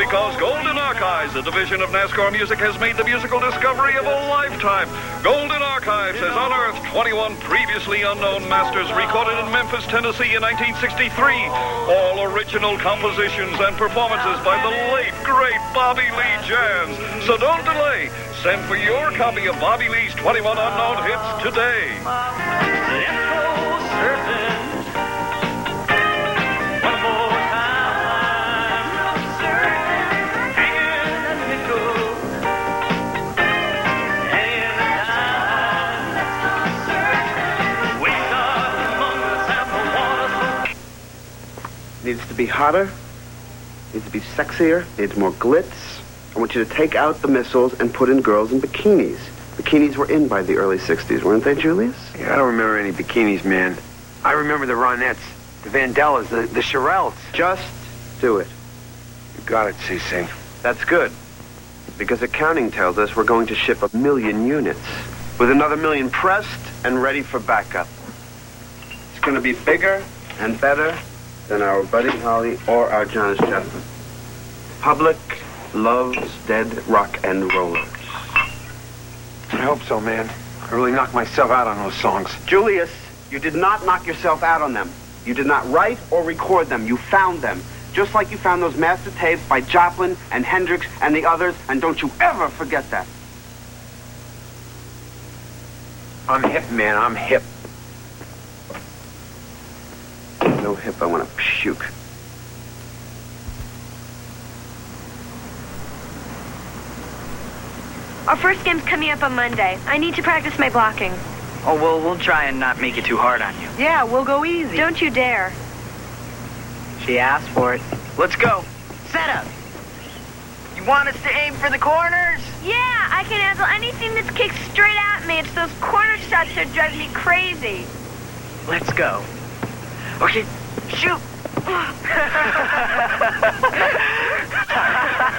Because Golden Archives, a division of NASCAR Music, has made the musical discovery of a lifetime. Golden Archives has unearthed 21 previously unknown masters recorded in Memphis, Tennessee in 1963. All original compositions and performances by the late, great Bobby Lee Jans. So don't delay. Send for your copy of Bobby Lee's 21 Unknown Hits today. Needs to be hotter, needs to be sexier, needs more glitz. I want you to take out the missiles and put in girls in bikinis. Bikinis were in by the early 60s, weren't they, Julius? Yeah, I don't remember any bikinis, man. I remember the Ronettes, the Vandellas, the Shirelles. Just do it. You got it, C-Sing. That's good, because accounting tells us we're going to ship 1 million units, with another 1 million pressed and ready for backup. It's going to be bigger and better than our Buddy Holly or our Janis Joplin. Public loves dead rock and rollers. I hope so, man. I really knocked myself out on those songs. Julius, you did not knock yourself out on them. You did not write or record them. You found them. Just like you found those master tapes by Joplin and Hendrix and the others, and don't you ever forget that. I'm hip, man. I'm hip. No hip, I want to puke. Our first game's coming up on Monday. I need to practice my blocking. Oh, well, we'll try and not make it too hard on you. Yeah, we'll go easy. Don't you dare. She asked for it. Let's go. Set up. You want us to aim for the corners? Yeah, I can handle anything that's kicked straight at me. It's those corner shots that drive me crazy. Let's go. Okay, shoot.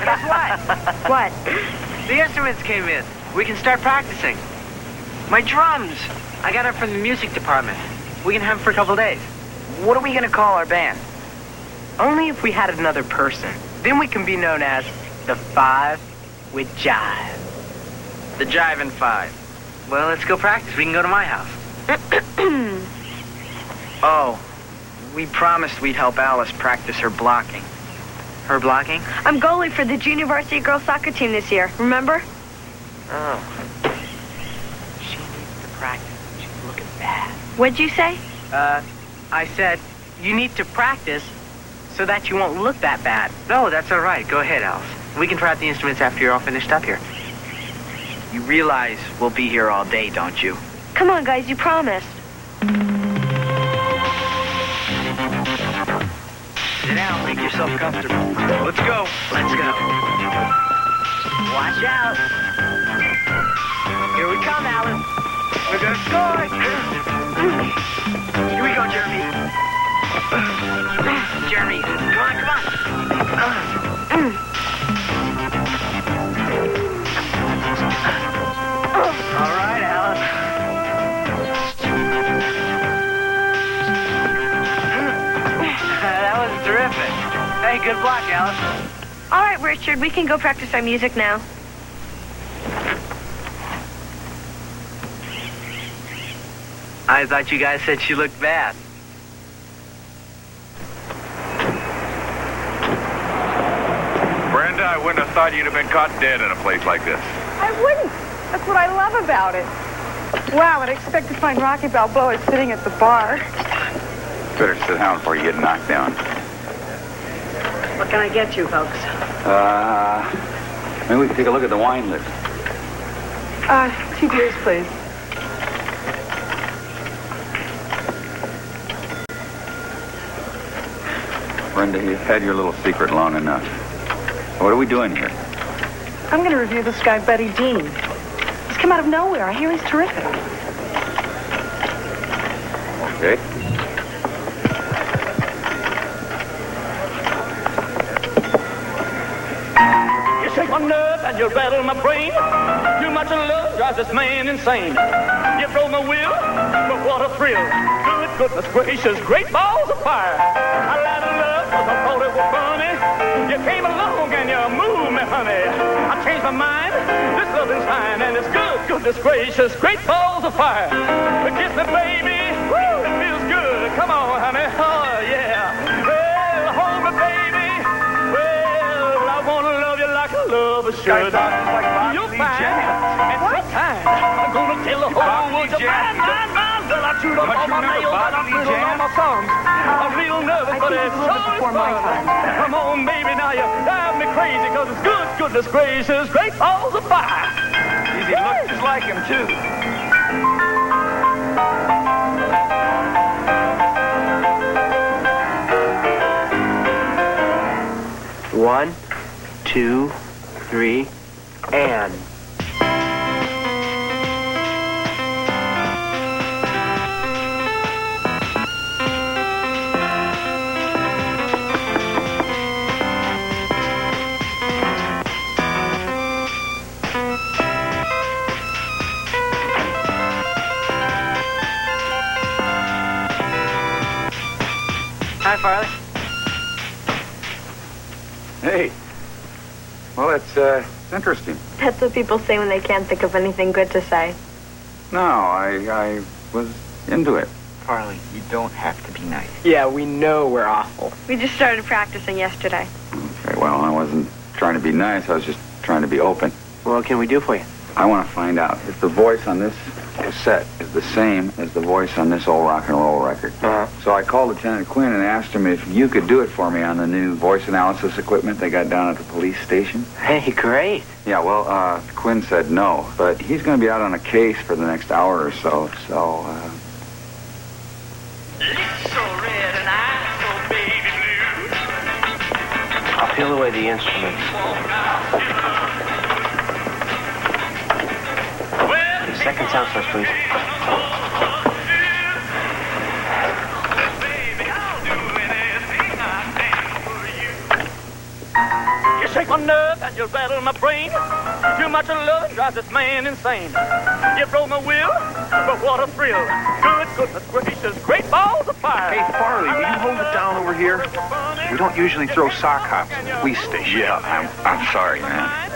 Guess what? What? The instruments came in. We can start practicing. My drums. I got them from the music department. We can have them for a couple days. What are we going to call our band? Only if we had another person. Then we can be known as the Five with Jive. The Jivin' Five. Well, let's go practice. We can go to my house. Oh, we promised we'd help Alice practice her blocking. Her blocking? I'm goalie for the junior varsity girls soccer team this year. Remember? Oh. She needs to practice. She's looking bad. What'd you say? I said, you need to practice so that you won't look that bad. No, that's all right. Go ahead, Alice. We can try out the instruments after you're all finished up here. You realize we'll be here all day, don't you? Come on, guys, you promised. Sit down, make yourself comfortable. Let's go. Let's go. Watch out. Here we come, Alice. We're gonna score. Here we go, Jeremy. Jeremy, come on, come on. All right, Alice. That was terrific. Hey, good block, Alice. All right, Richard, we can go practice our music now. I thought you guys said she looked bad. Brenda, I wouldn't have thought you'd have been caught dead in a place like this. I wouldn't. That's what I love about it. Wow, I'd expect to find Rocky Balboa sitting at the bar. Better sit down before you get knocked down. What can I get you, folks? Maybe we can take a look at the wine list. 2 beers, please. Brenda, you've had your little secret long enough. What are we doing here? I'm going to review this guy, Buddy Dean. He's come out of nowhere. I hear he's terrific. Okay. You shake my nerve and you rattle my brain. Too much of love drives this man insane. You broke my will, but what a thrill. Goodness gracious, great balls of fire. I lied to love because I thought it was funny. You came along and you moved me, honey. I changed my mind, this loving's fine, and it's good. Goodness gracious, great balls of fire. Kiss me, baby, woo, it feels good. Come on, honey, oh yeah. Well, hold me, baby. Well, I want to love you like a lover should. You're fine, and sometimes I'm gonna tell the whole world you're mine. Well, I chewed up all my nails and I fiddled all my songs. I'm real nervous, but it's so fun. Come on, baby, now you drive me crazy, cause it's good, goodness gracious, great balls of fire. Easy, looks just like him, too. One, two, three, and... Hi, Farley. Hey. Well, it's interesting. That's what people say when they can't think of anything good to say. No, I was into it. Farley, you don't have to be nice. Yeah, we know we're awful. We just started practicing yesterday. Okay, well, I wasn't trying to be nice. I was just trying to be open. What can we do for you? I want to find out if the voice on this cassette is the same as the voice on this old rock and roll record. So I called Lieutenant Quinn and asked him if you could do it for me on the new voice analysis equipment they got down at the police station. Hey, great. Yeah, well, Quinn said no, but he's going to be out on a case for the next hour or so, so, Lips so red and eyes so baby blue. I'll peel away the instruments. Second sound source, please. You shake my nerve and you rattle my brain. Too much of love drives this man insane. You broke my will, but what a thrill. Goodness gracious, great balls of fire. Hey, Farley, will you hold it down over here? We don't usually throw sock hops at the police station. yeah, I'm sorry, man.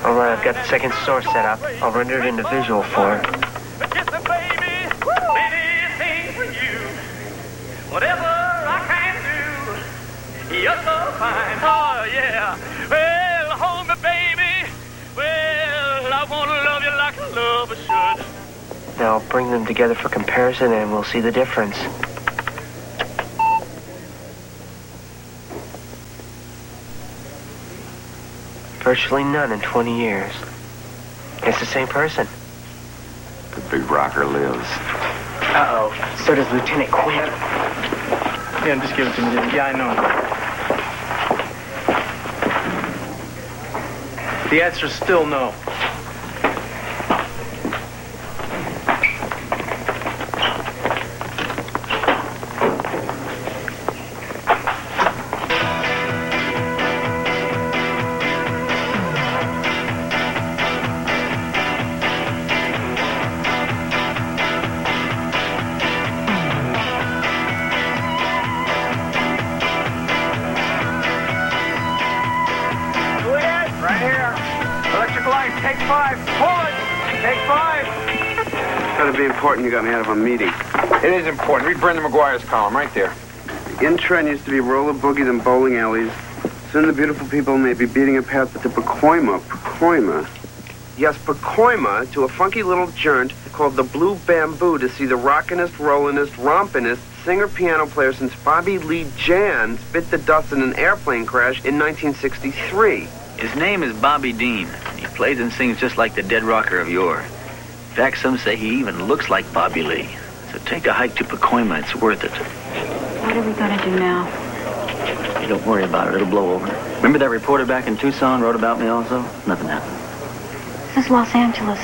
All right, I've got the second source set up. I'll render it into visual for it. Kiss me, baby. Anything for you. Whatever I can do. You're so fine. Oh, yeah. Well, hold me, baby. Well, I want to love you like a lover should. Now I'll bring them together for comparison and we'll see the difference. Virtually none in 20 years. It's the same person. The big rocker lives. Uh-oh. So does Lieutenant Quinn. Yeah, just give it to me. Yeah, I know. The answer's still no. Take 5. Pull it. Take 5. It's got to be important you got me out of a meeting. It is important. Read Brenda McGuire's column right there. The in-trend used to be roller boogies and bowling alleys. Soon the beautiful people may be beating a path to Pacoima. Pacoima. Yes, Pacoima, to a funky little joint called the Blue Bamboo to see the rockinest, rollinest, rompinest singer-piano player since Bobby Lee Jans bit the dust in an airplane crash in 1963. His name is Bobby Dean. He plays and sings just like the dead rocker of yore. In fact, some say he even looks like Bobby Lee. So take a hike to Pacoima. It's worth it. What are we going to do now? Hey, don't worry about it. It'll blow over. Remember that reporter back in Tucson wrote about me also? Nothing happened. This is Los Angeles.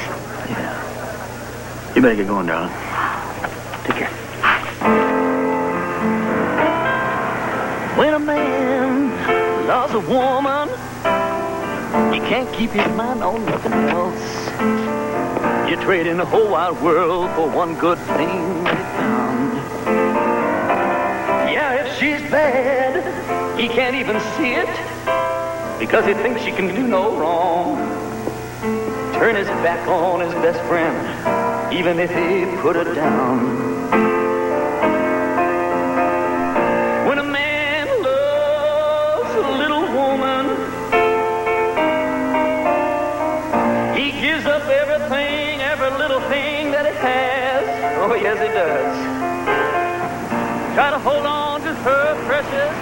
Yeah. You better get going, darling. Take care. When a man loves a woman, he can't keep his mind on nothing else. You trade in the whole wide world for one good thing that he found. Yeah, if she's bad, he can't even see it because he thinks she can do no wrong. Turn his back on his best friend, even if he put her down. When a man loves a little woman, he gives up everything, every little thing that he has. Oh, yes, he does. Try to hold on to her precious,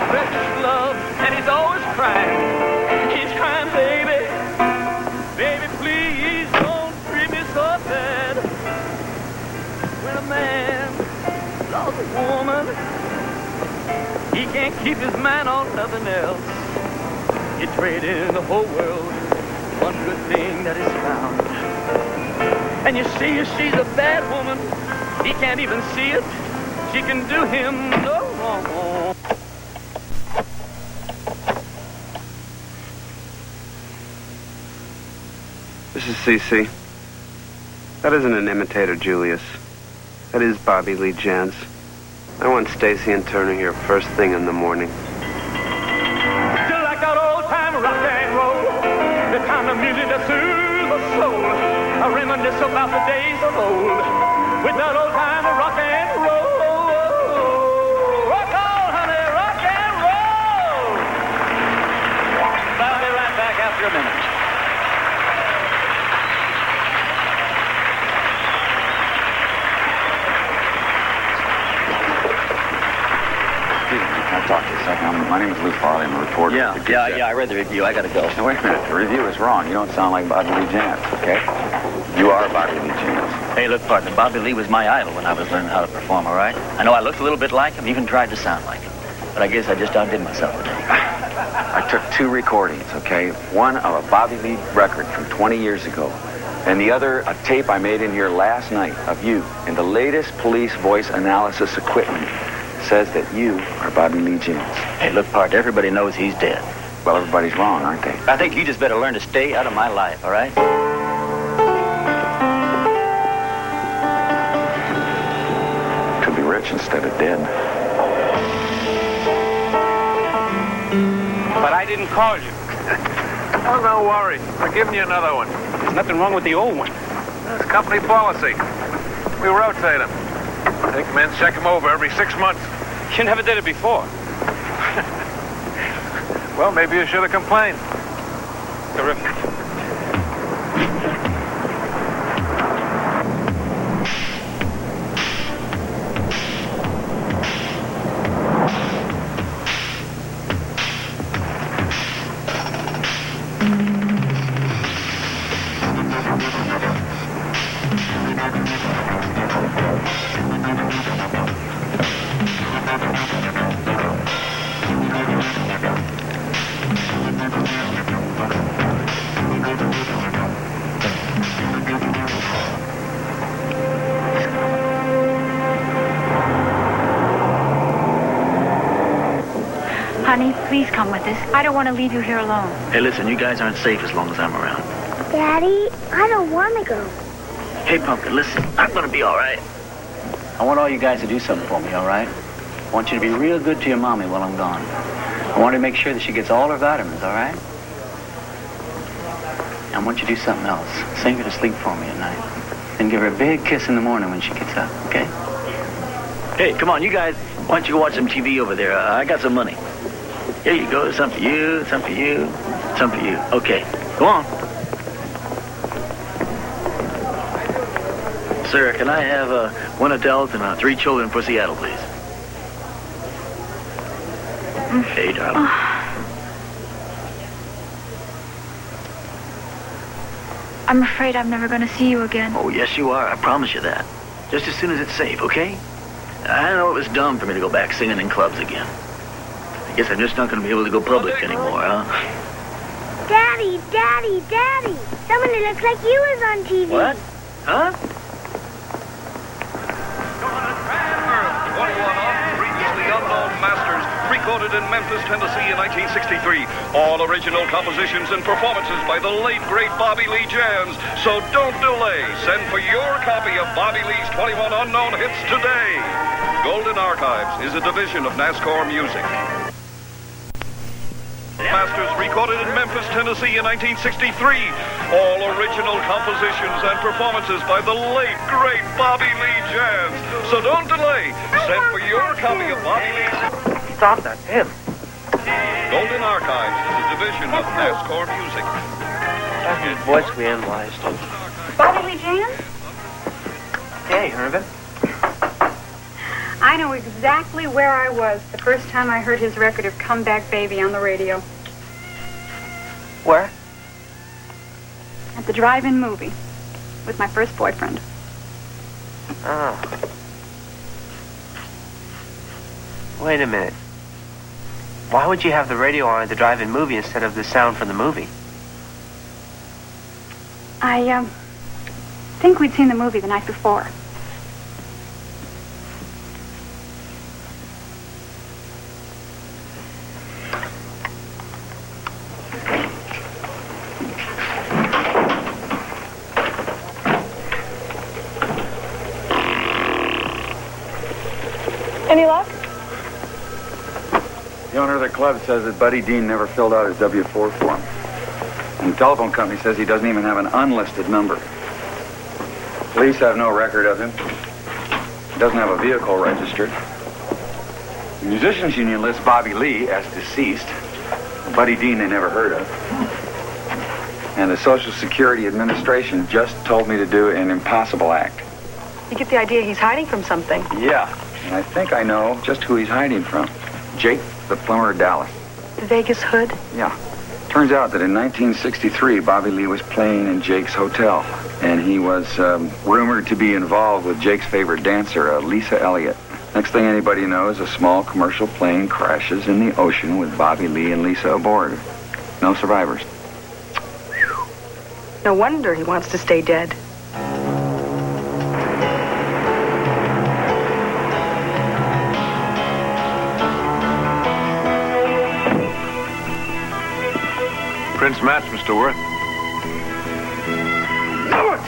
precious love, and he's always crying. He's crying, baby, baby, please don't treat me so bad. When a man loves a woman, he can't keep his mind on nothing else. You trade in the whole world, one good thing that is found. And you see, if she's a bad woman, he can't even see it. She can do him no wrong. This is CC. That isn't an imitator, Julius. That is Bobby Lee Jans. I want Stacy and Turner here first thing in the morning. Still like that old-time rock and roll, the kind of music that soothes the soul. I reminisce about the days of old, with that old-time rock and roll. Rock on, honey, rock and roll! I'll be right back after a minute. Can I talk to you a second? My name is Lou Farley. I'm a reporter. Yeah, I read the review. I gotta go. Now, wait a minute. The review is wrong. You don't sound like Bobby Lee Jans, okay? You are Bobby Lee Jans. Hey, look, partner, Bobby Lee was my idol when I was learning how to perform, all right? I know I looked a little bit like him, even tried to sound like him. But I guess I just outdid myself today. I took 2 recordings, okay? One of a Bobby Lee record from 20 years ago, and the other a tape I made in here last night of you. And the latest police voice analysis equipment says that you are Bobby Lee Jans. Hey, look, partner, everybody knows he's dead. Well, everybody's wrong, aren't they? I think you just better learn to stay out of my life, all right? Could be rich instead of dead. But I didn't call you. Oh, don't worry. We're giving you another one. There's nothing wrong with the old one. It's company policy. We rotate them. Take them in, check them over every 6 months. You never did it before. Well, maybe you should have complained. Terrific. Honey, please come with us. I don't want to leave you here alone. Hey, listen, you guys aren't safe as long as I'm around. Daddy, I don't want to go. Hey, Pumpkin, listen, I'm gonna be all right. I want all you guys to do something for me, all right? I want you to be real good to your mommy while I'm gone. I want to make sure that she gets all her vitamins, all right? I want you to do something else. Sing her to sleep for me at night. Then give her a big kiss in the morning when she gets up, okay? Hey, come on, you guys. Why don't you go watch some TV over there? I got some money. Here you go. Some for you, some for you, some for you. Okay, go on. Sir, can I have 1 adult and 3 children for Seattle, please? Hey, darling. I'm afraid I'm never going to see you again. Oh, yes, you are. I promise you that. Just as soon as it's safe, okay? I know it was dumb for me to go back singing in clubs again. I guess I'm just not going to be able to go public anymore, huh? Daddy, Daddy, Daddy! Someone who looks like you is on TV. What? Huh? 21 previously unknown masters, recorded in Memphis, Tennessee in 1963. All original compositions and performances by the late, great Bobby Lee Jans. So don't delay. Send for your copy of Bobby Lee's 21 unknown hits today. Golden Archives is a division of NASCAR Music. Masters recorded in Memphis, Tennessee in 1963. All original compositions and performances by the late, great Bobby Lee Jans. So don't delay. Send for your copy of Bobby Lee's... Stop that, him. Golden Archives is a division of NASCAR Music. That's his voice we analyzed. Bobby Lee Jans? Hey, Herman. I know exactly where I was the first time I heard his record of Come Back Baby on the radio. Where? At the drive-in movie with my first boyfriend. Oh. Wait a minute. Why would you have the radio on at the drive-in movie instead of the sound from the movie? I think we'd seen the movie the night before. Any luck? The owner of the club says that Buddy Dean never filled out his W-4 form. And the telephone company says he doesn't even have an unlisted number. Police have no record of him. He doesn't have a vehicle registered. The Musicians Union lists Bobby Lee as deceased. Buddy Dean they never heard of. And the Social Security Administration just told me to do an impossible act. You get the idea he's hiding from something. Yeah, and I think I know just who he's hiding from. Jake, the plumber of Dallas. The Vegas Hood? Yeah. Turns out that in 1963, Bobby Lee was playing in Jake's hotel. And he was rumored to be involved with Jake's favorite dancer, Lisa Elliott. Next thing anybody knows, a small commercial plane crashes in the ocean with Bobby Lee and Lisa aboard. No survivors. No wonder he wants to stay dead. Prince match, Mr. Worth. Knew it!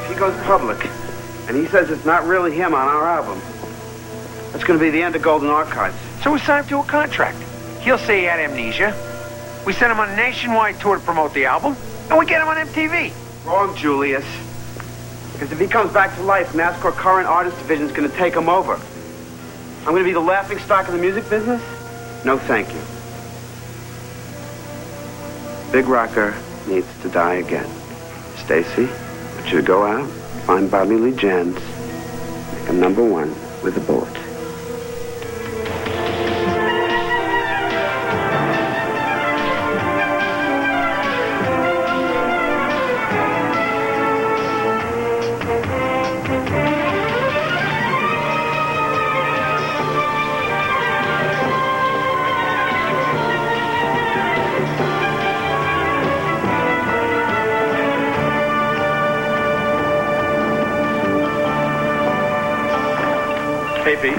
He goes public, and he says it's not really him on our album. That's going to be the end of Golden Archives. So we signed him to a contract. He'll say he had amnesia. We send him on a nationwide tour to promote the album, and we get him on MTV. Wrong, Julius. Because if he comes back to life, NASCAR Current Artist Division is going to take him over. I'm going to be the laughing stock of the music business? No, thank you. Big Rocker needs to die again. Stacy, I want you to go out, find Bobby Lee Jans, make him #1 with a bullet. Hey, Pete.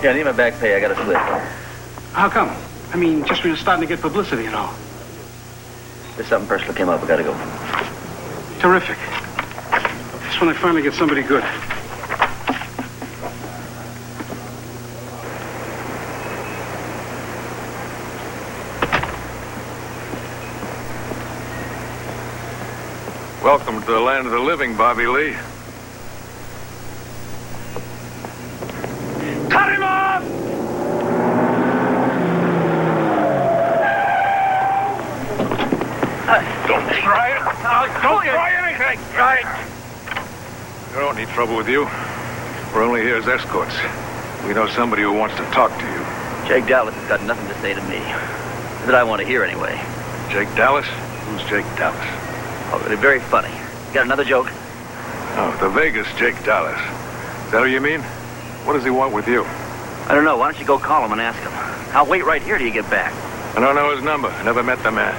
Yeah, I need my back pay. I got a slip. How come? I mean, just when you're starting to get publicity and all. There's something personal came up. I gotta go. Terrific. Just when I finally get somebody good. Welcome to the land of the living, Bobby Lee. Cut him off! Don't try it. Don't try anything. Right. I don't need trouble with you. We're only here as escorts. We know somebody who wants to talk to you. Jake Dallas has got nothing to say to me. That I want to hear anyway. Jake Dallas? Who's Jake Dallas? Oh, really very funny. Got another joke? Oh, the Vegas Jake Dallas. Is that what you mean? What does he want with you? I don't know. Why don't you go call him and ask him? I'll wait right here till you get back. I don't know his number. I never met the man.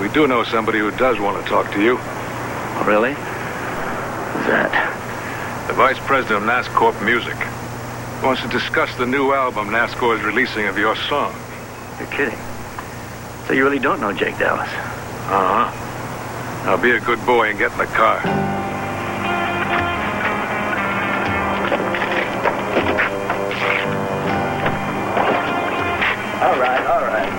We do know somebody who does want to talk to you. Oh, really? Who's that? The vice president of NASCORP Music. He wants to discuss the new album NASCOR is releasing of your song. You're kidding. So you really don't know Jake Dallas? Uh-huh. Now be a good boy and get in the car. All right, all right.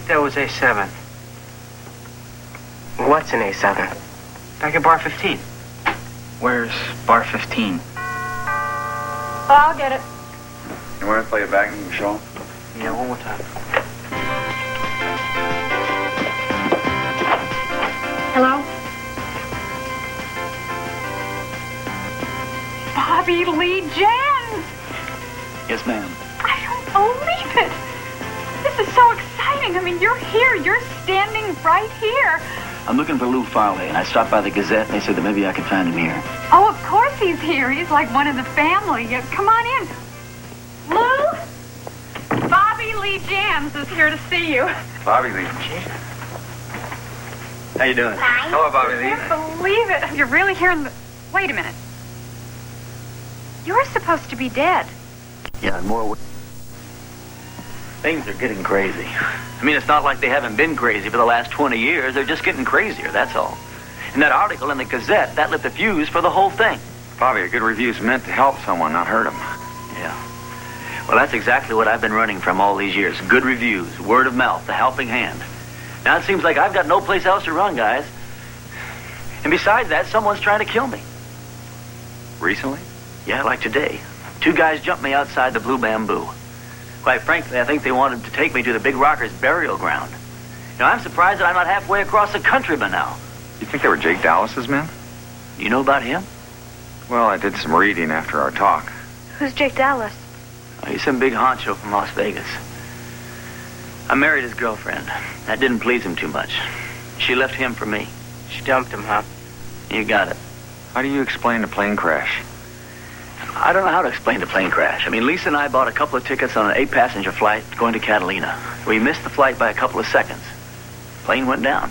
That was A7. What's an A7? Back at bar 15. Where's bar 15? I'll get it. You want to play it back and show him? Yeah, one more time. Hello? Bobby Lee Jans! Yes, ma'am. I don't believe it. This is so exciting. I mean, you're here. You're standing right here. I'm looking for Lou Farley, and I stopped by the Gazette, and they said that maybe I could find him here. Oh, of course he's here. He's like one of the family. Come on in. Lou? Bobby Lee Jans is here to see you. Bobby Lee. How you doing? Hi. Hello, Bobby I Lee. can't believe it. You're really here in the... Wait a minute. You're supposed to be dead. Yeah, and more... Things are getting crazy. I mean, it's not like they haven't been crazy for the last 20 years. They're just getting crazier, that's all. And that article in the Gazette, that lit the fuse for the whole thing. Bobby, a good review's meant to help someone, not hurt him. Yeah. Well, that's exactly what I've been running from all these years. Good reviews, word of mouth, the helping hand. Now it seems like I've got no place else to run, guys. And besides that, someone's trying to kill me. Recently? Yeah, like today. 2 guys jumped me outside the Blue Bamboo. Quite frankly, I think they wanted to take me to the Big Rockers' burial ground. You know, I'm surprised that I'm not halfway across the country by now. You think they were Jake Dallas's men? You know about him? Well, I did some reading after our talk. Who's Jake Dallas? Oh, he's some big honcho from Las Vegas. I married his girlfriend. That didn't please him too much. She left him for me. She dumped him, huh? You got it. How do you explain the plane crash? I don't know how to explain the plane crash. I mean, Lisa and I bought a couple of tickets on an 8-passenger flight going to Catalina. We missed the flight by a couple of seconds. Plane went down.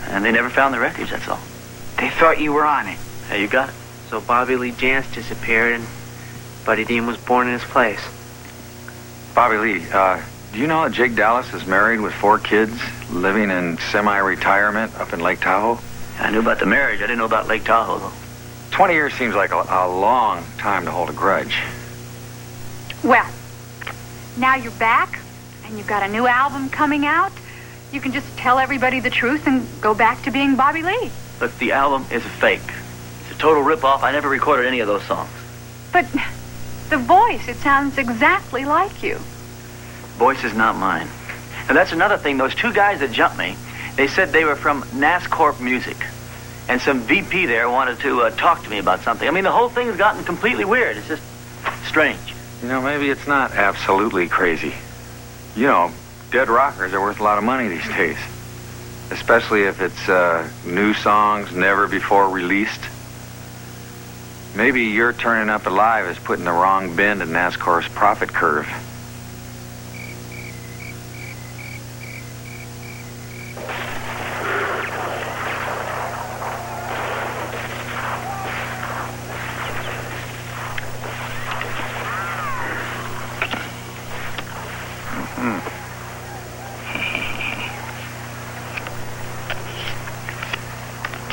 And they never found the wreckage, that's all. They thought you were on it. Yeah, you got it. So Bobby Lee Jans disappeared and Buddy Dean was born in his place. Bobby Lee, do you know that Jake Dallas is married with 4 kids, living in semi-retirement up in Lake Tahoe? I knew about the marriage. I didn't know about Lake Tahoe, though. 20 years seems like a long time to hold a grudge. Well, now you're back, and you've got a new album coming out. You can just tell everybody the truth and go back to being Bobby Lee. But the album is a fake. It's a total rip-off. I never recorded any of those songs. But the voice, it sounds exactly like you. Voice is not mine. And that's another thing. Those 2 guys that jumped me, they said they were from NASCORP Music. And some VP there wanted to talk to me about something. I mean, the whole thing has gotten completely weird. It's just strange. You know, maybe it's not absolutely crazy. You know, dead rockers are worth a lot of money these days. Especially if it's new songs never before released. Maybe your turning up alive is putting the wrong bend in NASCAR's profit curve.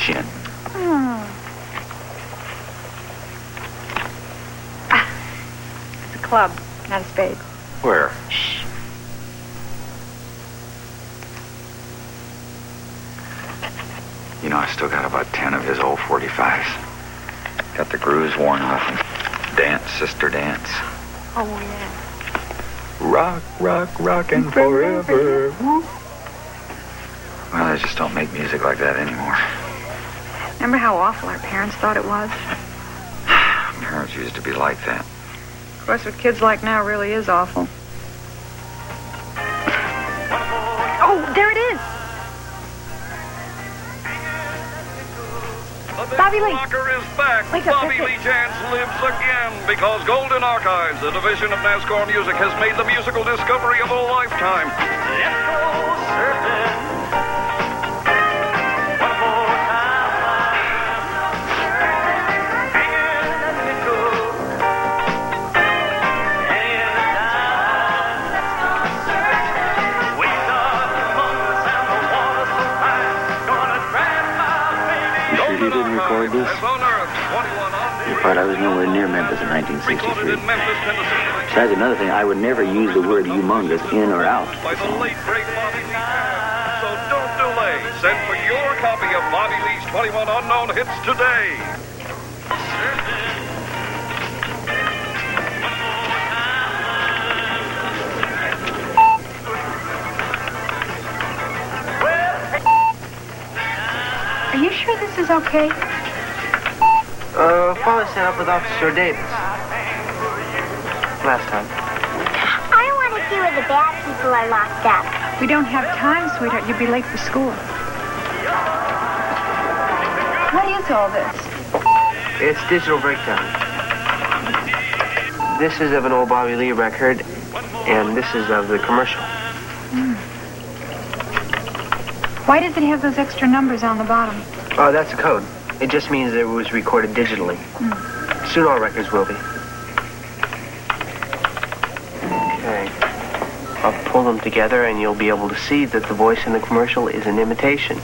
chin. It's a club, not a spade. Where? Shh. You know, I still got about 10 of his old 45s. Got the grooves worn off and Dance, Sister Dance. Oh, yeah. Rock, rock, rockin' forever. Well, they just don't make music like that anymore. Remember how awful our parents thought it was? Parents used to be like that. Of course, what kids like now really is awful. Oh, there it is! Bobby Lee. Rocker is back. Wake up, Bobby that's Lee Jance lives again because Golden Archives, a division of NASCAR Music, has made the musical discovery of a lifetime. Let's go surfing. One more time. Hanging a nickel. Hanging a dime. Let's go surfing. Waves are among us and the water's so fine. Gonna drive my baby. You sure you didn't record this? The part I was nowhere near Memphis in 1963. Besides another thing, I would never use the word humongous in or out. By the late great Bobby Lee. So don't delay. Send for your copy of Bobby Lee's 21 Unknown Hits today. Are you sure this is okay? Father sent up with Officer Davis. Last time. I want to see where the bad people are locked up. We don't have time, sweetheart. You'd be late for school. What is all this? It's digital breakdown. This is of an old Bobby Lee record, and this is of the commercial. Why does it have those extra numbers on the bottom? Oh, that's a code. It just means that it was recorded digitally. Soon all records will be. Okay. I'll pull them together and you'll be able to see that the voice in the commercial is an imitation.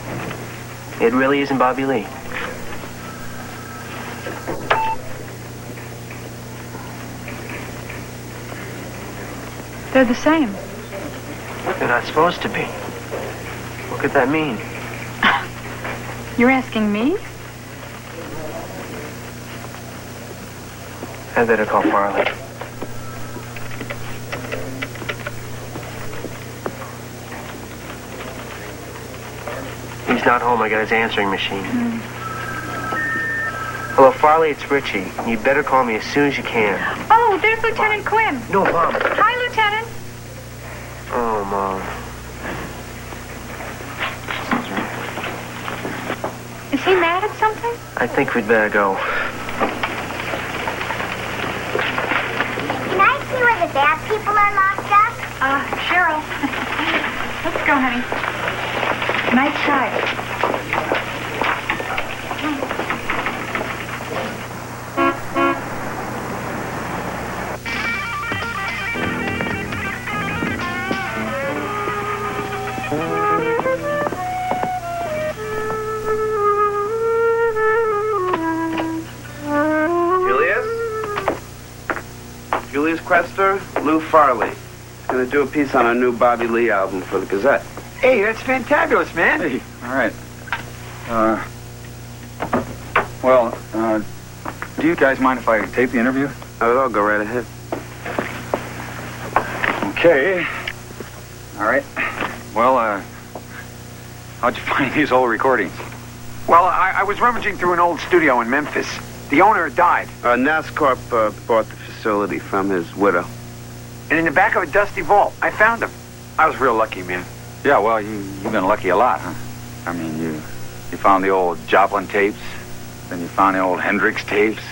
It really isn't Bobby Lee. They're the same. They're not supposed to be. What could that mean? You're asking me? I'd better call Farley. He's not home. I got his answering machine. Hello, Farley, it's Richie. You'd better call me as soon as you can. Oh, there's Lieutenant Quinn. No, Mom. Hi, Lieutenant. Oh, Mom. Is he mad at something? I think we'd better go. Can I see where the bad people are locked up? Cheryl. Let's go, honey. Nice try. Julius Quester, Lou Farley. He's going to do a piece on our new Bobby Lee album for the Gazette. Hey, that's fantabulous, man. Hey, all right. Do you guys mind if I tape the interview? Not at all. Go right ahead. Okay. All right. Well, how'd you find these old recordings? Well, I was rummaging through an old studio in Memphis. The owner died. NASCAR bought the facility from his widow. And in the back of a dusty vault, I found them. I was real lucky, man. Yeah, well, you've been lucky a lot, huh? I mean, you found the old Joplin tapes, then you found the old Hendrix tapes,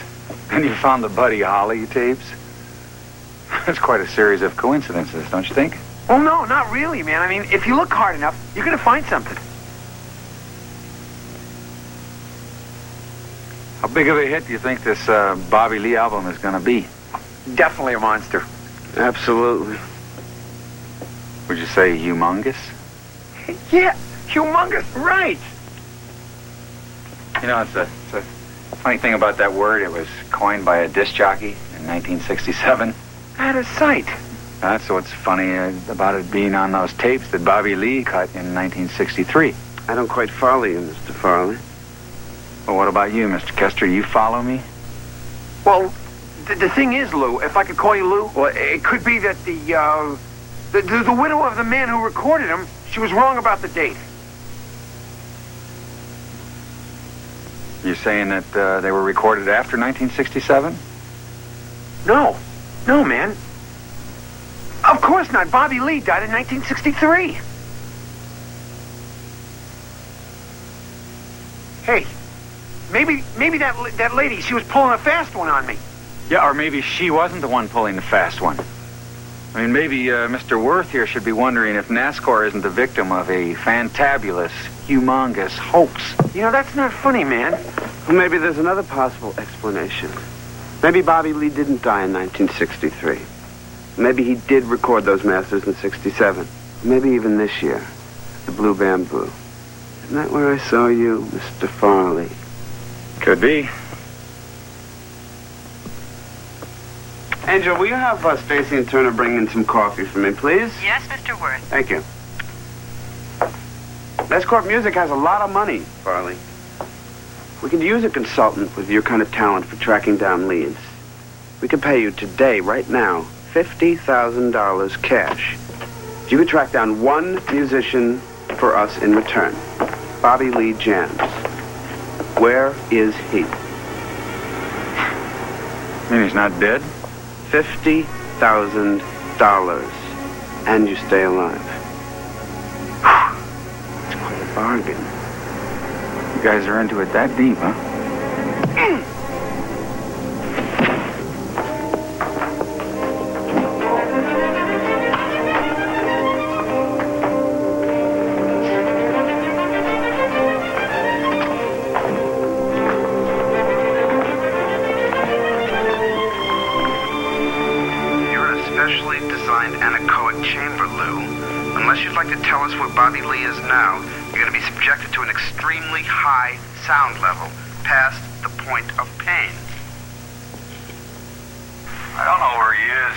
then you found the Buddy Holly tapes. That's quite a series of coincidences, don't you think? Well, no, not really, man. I mean, if you look hard enough, you're going to find something. How big of a hit do you think this Bobby Lee album is going to be? Definitely a monster. Absolutely. Would you say humongous? Yeah, humongous, right. You know, it's a funny thing about that word. It was coined by a disc jockey in 1967. Out of sight. That's what's funny about it being on those tapes that Bobby Lee cut in 1963. I don't quite follow you, Mr. Farley. Well, what about you, Mr. Kester? You follow me? Well, the thing is, Lou, if I could call you Lou, well, it could be that the widow of the man who recorded him, she was wrong about the date. You're saying that they were recorded after 1967? No, man. Of course not. Bobby Lee died in 1963. Hey, maybe that lady, she was pulling a fast one on me. Yeah, or maybe she wasn't the one pulling the fast one. I mean, maybe Mr. Worth here should be wondering if NASCAR isn't the victim of a fantabulous, humongous hoax. You know, that's not funny, man. Well, maybe there's another possible explanation. Maybe Bobby Lee didn't die in 1963. Maybe he did record those masters in 67. Maybe even this year, the Blue Bamboo. Isn't that where I saw you, Mr. Farley? Could be. Angel, will you have Stacy and Turner bring in some coffee for me, please? Yes, Mr. Worth. Thank you. NASCAR Music has a lot of money, Farley. We could use a consultant with your kind of talent for tracking down leads. We could pay you today, right now, $50,000 cash. If you could track down one musician for us in return. Bobby Lee Jams. Where is he? I mean, he's not dead? $50,000. And you stay alive. It's quite a bargain. You guys are into it that deep, huh? Unless you'd like to tell us where Bobby Lee is now, you're going to be subjected to an extremely high sound level, past the point of pain. I don't know where he is.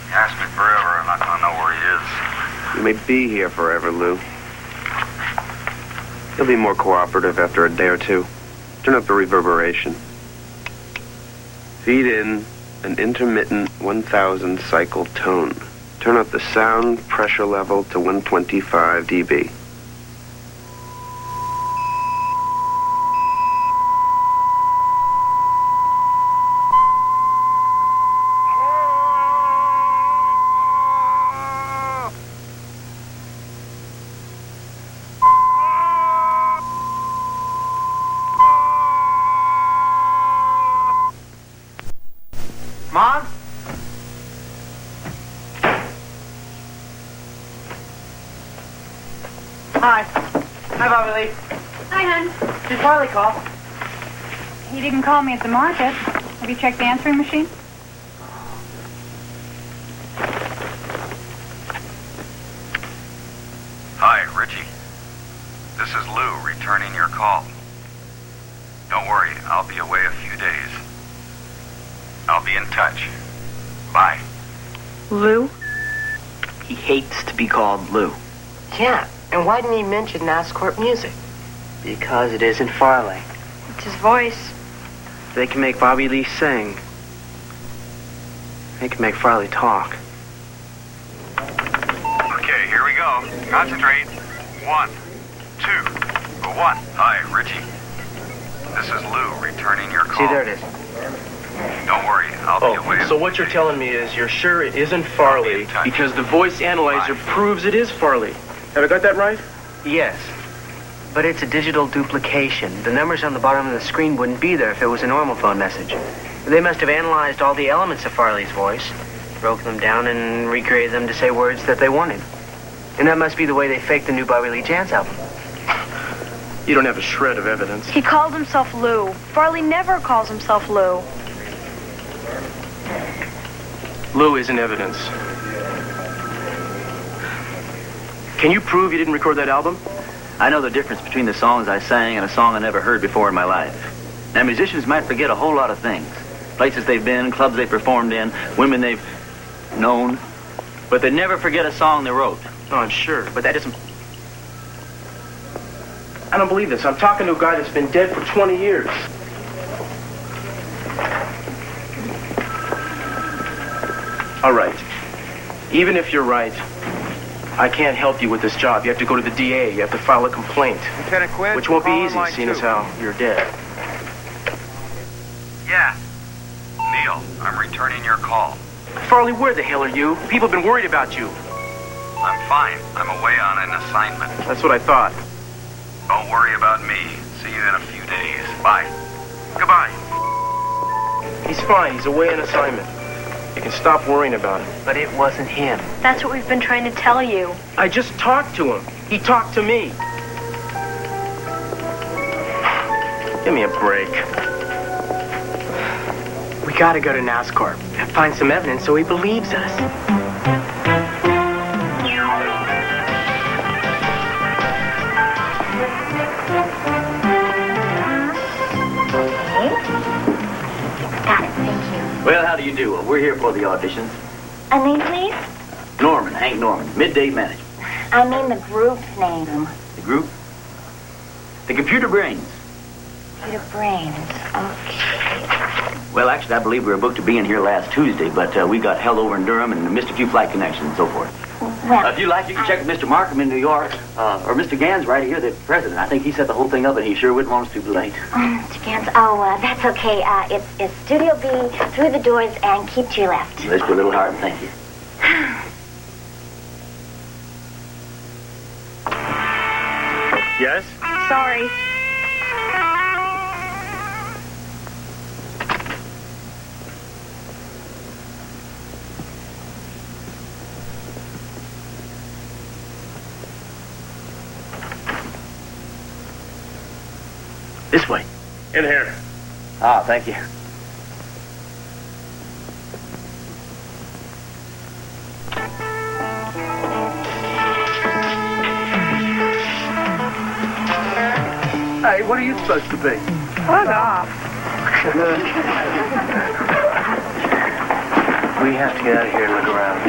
He asked me forever, and I don't know where he is. You may be here forever, Lou. He'll be more cooperative after a day or two. Turn up the reverberation. Feed in an intermittent 1,000 cycle tone. Turn up the sound pressure level to 125 dB. Mom? Hi. Hi, Bobby Lee. Hi, hon. Did Farley call? He didn't call me at the market. Have you checked the answering machine? Hi, Richie. This is Lou returning your call. Don't worry, I'll be away a few days. I'll be in touch. Bye. Lou? He hates to be called Lou. Yeah. And why didn't he mention NASCAR Music? Because it isn't Farley. It's his voice. They can make Bobby Lee sing. They can make Farley talk. Okay, here we go. Concentrate. 1, 2, 1. Hi, Richie. This is Lou returning your call. See, there it is. Don't worry, I'll be away. So what you're telling me is you're sure it isn't Farley because the voice analyzer proves it is Farley. Have I got that right? Yes. But it's a digital duplication. The numbers on the bottom of the screen wouldn't be there if it was a normal phone message. They must have analyzed all the elements of Farley's voice, broken them down, and recreated them to say words that they wanted. And that must be the way they faked the new Bobby Lee Jans album. You don't have a shred of evidence. He called himself Lou. Farley never calls himself Lou. Lou isn't evidence. Can you prove you didn't record that album? I know the difference between the songs I sang and a song I never heard before in my life. Now, musicians might forget a whole lot of things. Places they've been, clubs they performed in, women they've known. But they never forget a song they wrote. Oh, I'm sure, but that isn't... I don't believe this. I'm talking to a guy that's been dead for 20 years. All right. Even if you're right, I can't help you with this job. You have to go to the DA. You have to file a complaint. Lieutenant Quinn, which won't be call easy, line seeing 2. as how you're dead. Yeah. Neil, I'm returning your call. Farley, where the hell are you? People have been worried about you. I'm fine. I'm away on an assignment. That's what I thought. Don't worry about me. See you in a few days. Bye. Goodbye. He's fine. He's away on assignment. You can stop worrying about him. But it wasn't him. That's what we've been trying to tell you. I just talked to him. He talked to me. Give me a break. We gotta go to NASCAR and find some evidence so he believes us. Well, how do you do? We're here for the auditions. A name, please? Norman, Hank Norman, Midday Management. I mean the group's name. The group? The Computer Brains. Computer Brains. Okay. Well, actually, I believe we were booked to be in here last Tuesday, but we got held over in Durham and missed a few flight connections and so forth. Well, If you like, you can check with Mr. Markham in New York, or Mr. Gans right here, the president. I think he set the whole thing up, and he sure wouldn't want us to be late. Mr. Gans, that's okay. It's Studio B, through the doors, and keep to your left. Let's go a little hard, and thank you. Yes? Sorry. This way. In here. Ah, thank you. Hey, what are you supposed to be? Shut up. We have to get out of here and look around.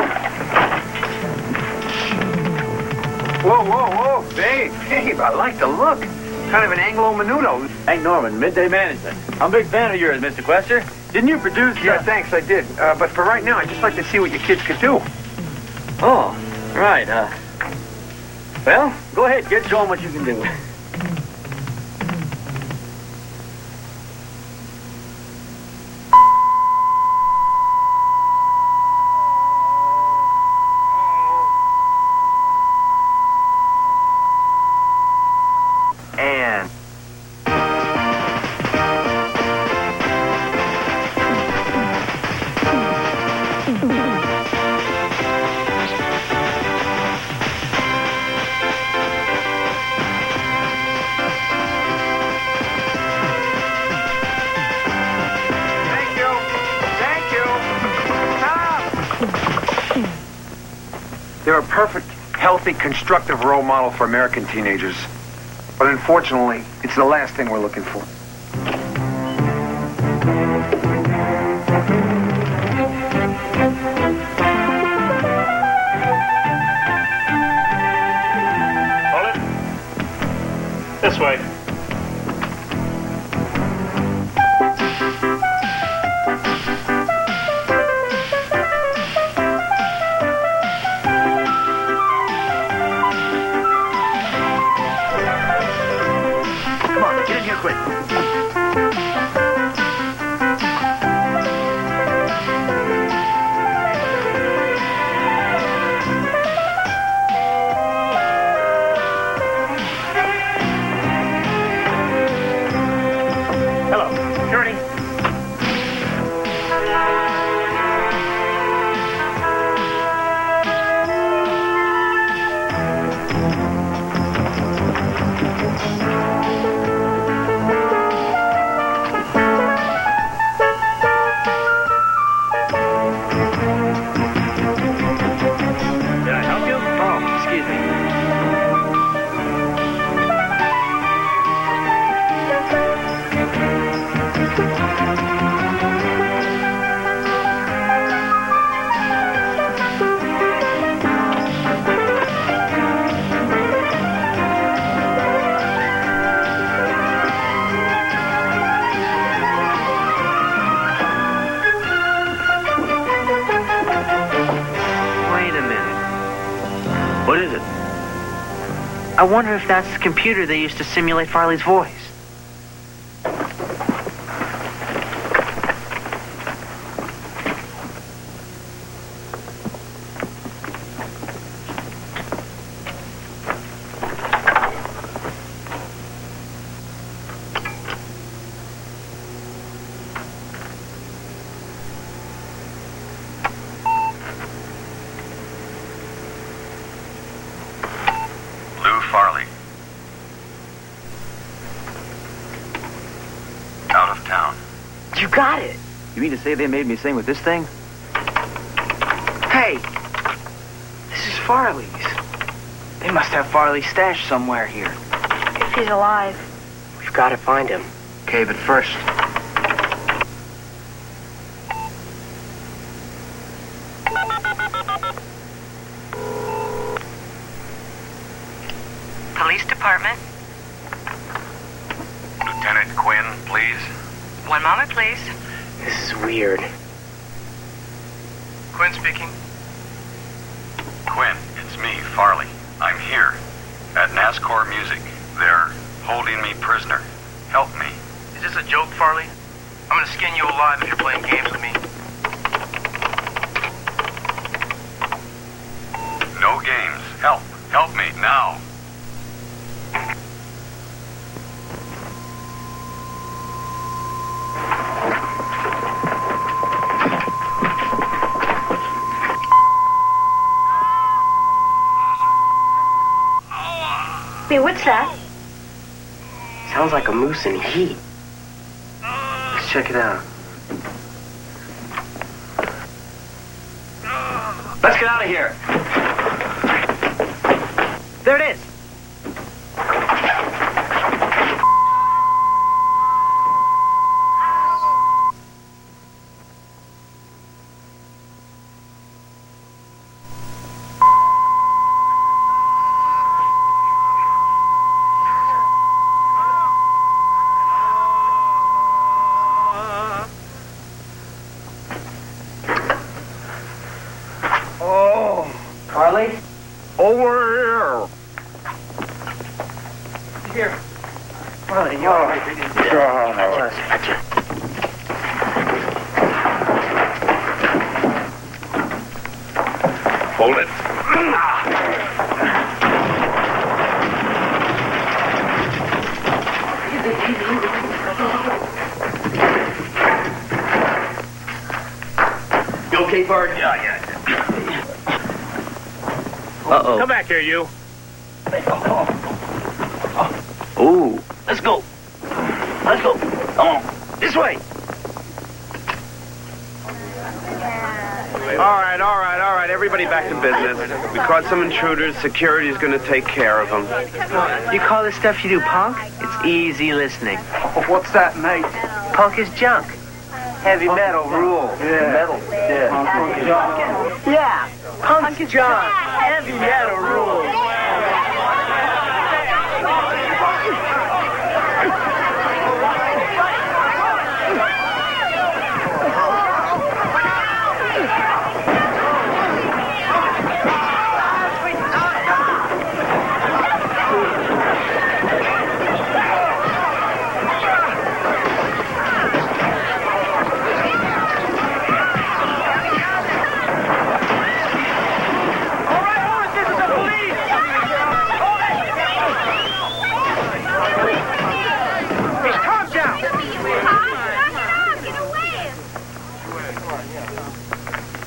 Whoa, whoa, whoa, babe, I like the look. Kind of an Anglo-Menudo. Hank Norman, Midday Management. I'm a big fan of yours, Mr. Quester. Didn't you produce... Yeah, thanks, I did. But for right now, I'd just like to see what your kids could do. Oh, right, well, go ahead, kid. Show them what you can do. And... Thank you. Thank you. Stop. They're a perfect, healthy, constructive role model for American teenagers. But unfortunately, it's the last thing we're looking for. Hold it. This way. Come on, get in here quick. Hello. Security. I wonder if that's the computer they used to simulate Farley's voice. Farley. Out of town. You got it. You mean to say they made me sing with this thing? Hey, this is Farley's. They must have Farley stashed somewhere here. If he's alive. We've got to find him. Okay, but first... Police department. Lieutenant Quinn, please. One moment, please. This is weird. Quinn speaking. Quinn, it's me, Farley. I'm here at NASCAR Music. They're holding me prisoner. Help me. Is this a joke, Farley? I'm gonna skin you alive if you're playing games with me. No games. Help. Help me now. Hey, what's that? Sounds like a moose in heat. Let's check it out. Let's get out of here. There it is. Farley? Over Here. Farley, you're all right. here. Hold it. You okay, Bart? Yeah. Uh-oh. Come back here, you. Ooh. Let's go. Let's go. Come on. This way. All right. Everybody back to business. We caught some intruders. Security's going to take care of them. You call this stuff you do punk? It's easy listening. What's that, mate? Punk is junk. Heavy metal rule. Metal. Yeah. Punk is junk. Heavy metal rule.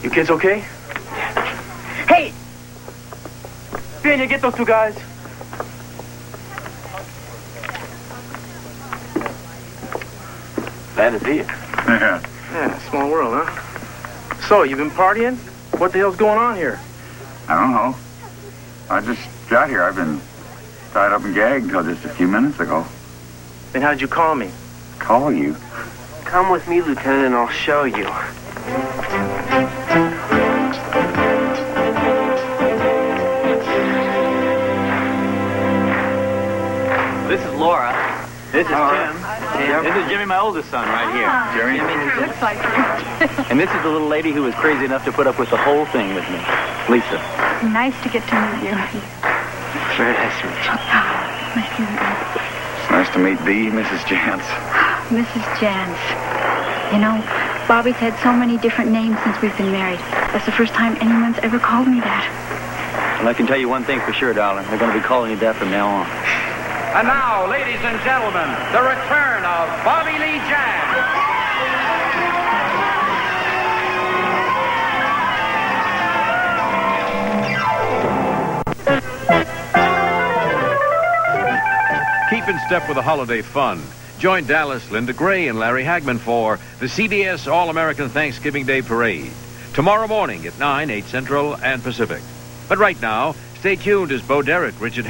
You kids okay? Hey! Daniel, get those two guys. Glad to see you. Yeah, small world, huh? So, you been partying? What the hell's going on here? I don't know. I just got here. I've been tied up and gagged until just a few minutes ago. Then how'd you call me? Call you? Come with me, Lieutenant, and I'll show you. This is Laura. This is Tim. This is Jimmy, my oldest son, right here. Jerry. Looks like you. And this is the little lady who was crazy enough to put up with the whole thing with me, Lisa. Nice to get to meet you. Very nice to meet you. It's nice to meet thee, Mrs. Jance. Mrs. Jans. You know, Bobby's had so many different names since we've been married. That's the first time anyone's ever called me that. Well, I can tell you one thing for sure, darling. They're going to be calling you that from now on. And now, ladies and gentlemen, the return of Bobby Lee Jans. Keep in step with the holiday fun. Join Dallas, Linda Gray, and Larry Hagman for the CBS All-American Thanksgiving Day Parade. Tomorrow morning at 9, 8 Central and Pacific. But right now, stay tuned as Bo Derek, Richard